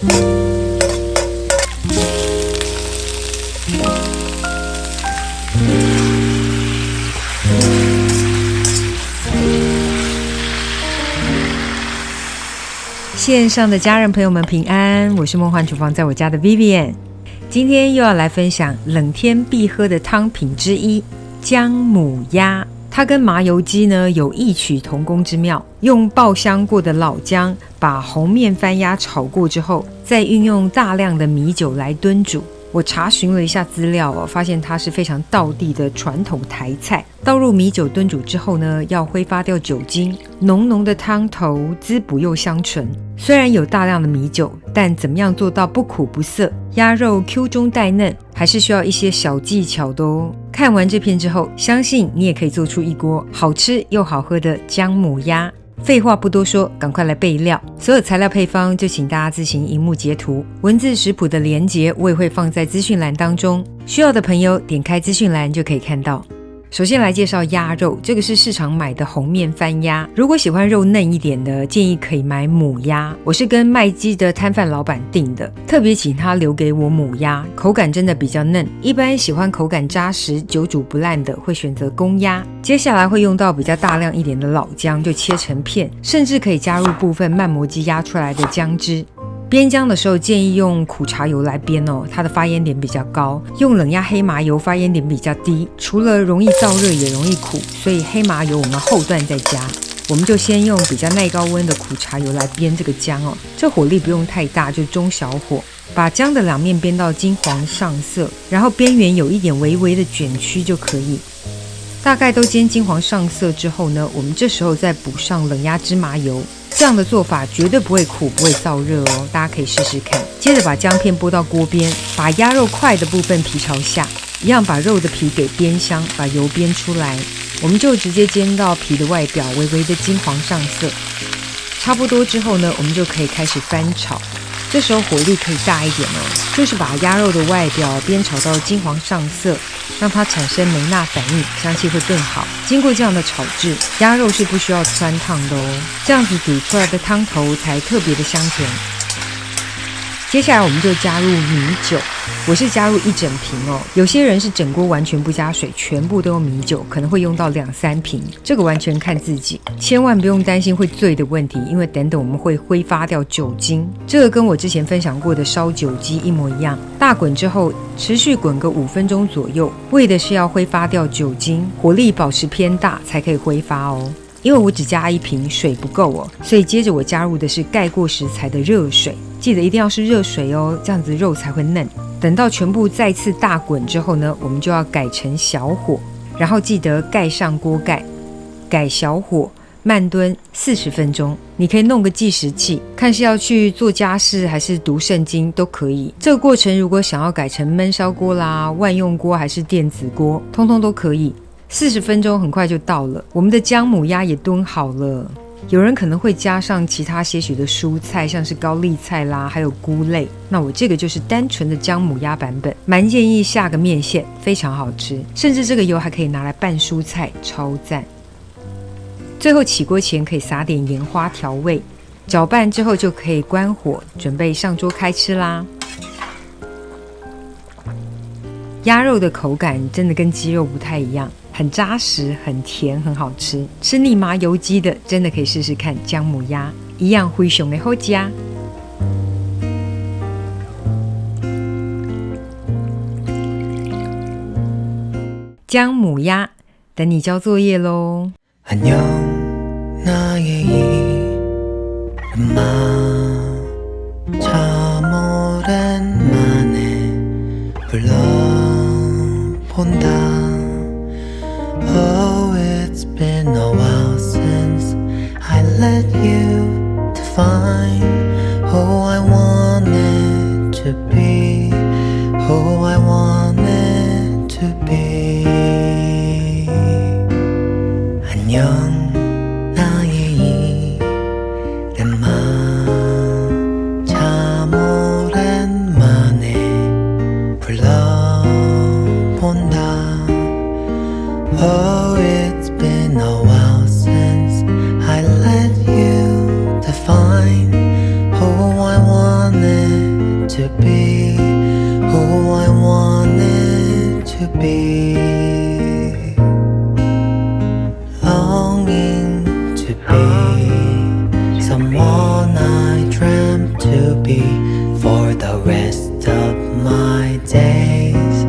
线上的家人朋友们平安，我是梦幻厨房在我家的 Vivian， 今天又要来分享冷天必喝的汤品之一姜母鸭。它跟麻油鸡呢有异曲同工之妙，用爆香过的老姜把红面番鸭炒过之后，再运用大量的米酒来炖煮。我查询了一下资料发现它是非常道地的传统台菜。倒入米酒炖煮之后呢，要挥发掉酒精，浓浓的汤头滋补又香醇。虽然有大量的米酒，但怎么样做到不苦不涩，鸭肉 Q 中带嫩，还是需要一些小技巧的哦。看完这篇之后，相信你也可以做出一锅好吃又好喝的姜母鸭。废话不多说，赶快来备料。所有材料配方就请大家自行萤幕截图，文字食谱的连结我也会放在资讯栏当中，需要的朋友点开资讯栏就可以看到。首先来介绍鸭肉，这个是市场买的红面番鸭，如果喜欢肉嫩一点的，建议可以买母鸭。我是跟卖鸡的摊贩老板订的，特别请他留给我母鸭，口感真的比较嫩。一般喜欢口感扎实久煮不烂的会选择公鸭。接下来会用到比较大量一点的老姜，就切成片，甚至可以加入部分慢磨机压出来的姜汁。煸姜的时候建议用苦茶油来煸它的发烟点比较高，用冷压黑麻油发烟点比较低，除了容易燥热也容易苦，所以黑麻油我们后段再加。我们就先用比较耐高温的苦茶油来煸这个姜这火力不用太大，就中小火，把姜的两面煸到金黄上色，然后边缘有一点微微的卷曲就可以。大概都煎金黄上色之后呢，我们这时候再补上冷压芝麻油。这样的做法绝对不会苦，不会燥热大家可以试试看。接着把姜片拨到锅边，把鸭肉块的部分皮朝下，一样把肉的皮给煸香，把油煸出来。我们就直接煎到皮的外表微微的金黄上色。差不多之后呢，我们就可以开始翻炒。这时候火力可以大一点就是把鸭肉的外表煸炒到金黄上色，让它产生梅纳反应，香气会更好。经过这样的炒制，鸭肉是不需要汆烫的这样子煮出来的汤头才特别的香甜。接下来我们就加入米酒，我是加入一整瓶有些人是整锅完全不加水，全部都用米酒，可能会用到2-3瓶，这个完全看自己，千万不用担心会醉的问题，因为等等我们会挥发掉酒精。这个跟我之前分享过的烧酒鸡一模一样，大滚之后持续滚个5分钟左右，为的是要挥发掉酒精，火力保持偏大才可以挥发因为我只加1瓶，水不够所以接着我加入的是盖过食材的热水，记得一定要是热水这样子肉才会嫩。等到全部再次大滚之后呢，我们就要改成小火，然后记得盖上锅盖，改小火慢炖40分钟。你可以弄个计时器，看是要去做家事还是读圣经都可以。这个过程如果想要改成焖烧锅啦、万用锅还是电子锅，通通都可以。40分钟很快就到了，我们的姜母鸭也炖好了。有人可能会加上其他些许的蔬菜，像是高丽菜啦，还有菇类。那我这个就是单纯的姜母鸭版本，蛮建议下个面线，非常好吃。甚至这个油还可以拿来拌蔬菜，超赞。最后起锅前可以撒点盐花调味，搅拌之后就可以关火，准备上桌开吃啦。鸭肉的口感真的跟鸡肉不太一样，很扎实，很甜，很好吃。吃腻麻油鸡的真的可以试试看姜母鸭，一样非常的好吃。姜母鸭等你交作业咯。Oh, it's been a while since I let you define who I wanted to be, who I wanted to be. 안녕 나의 이름아 참 오랜만에 불러본다. Oh, it's been a while since I let you define Oh, I wanted to be who I wanted to be. Longing to be someone I dreamt to be for the rest of my days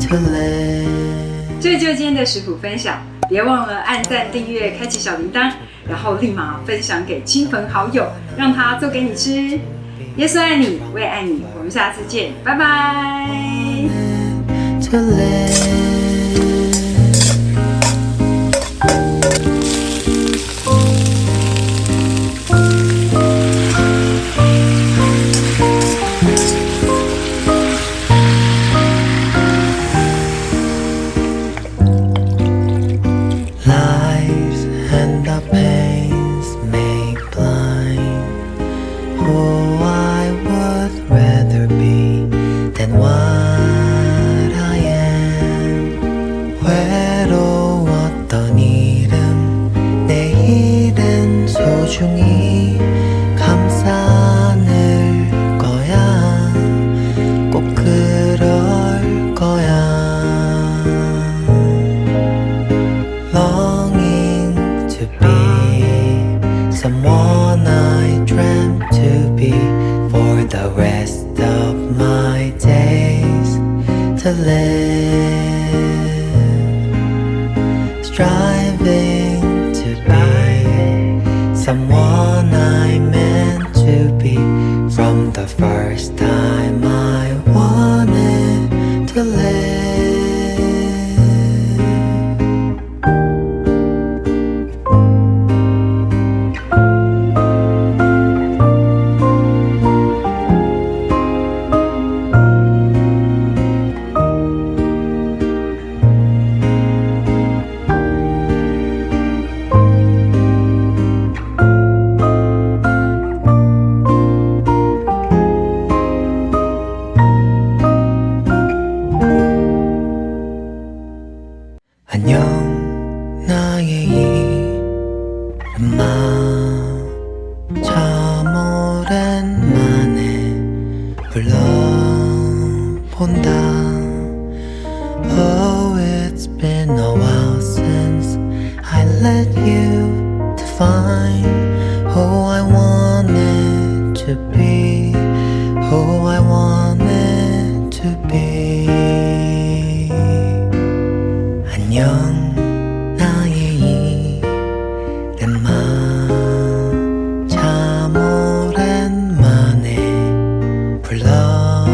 to live. 这就是今天的食谱分享，别忘了按赞、订阅、开启小铃铛，然后立马分享给亲朋好友，让他做给你吃。耶稣爱你，我也爱你，我们下次见，拜拜。To live. Lies and the pains may blind who I would rather be than what I am. 외로웠던 이름 내일은 소중히 감싸 안을 거야. 꼭 그럴 거야. Longing to be someone I dreamt to be for the rest of my days to live. Striving to be someone I meant to be from the first time I wanted to live. 안녕 나의 이름아 참 오랜만에 불러본다. Oh, it's been a while since I let you define who I wanted to be, who I wanted to be. 안녕 나의 이름아 참 오랜만에 불러본다.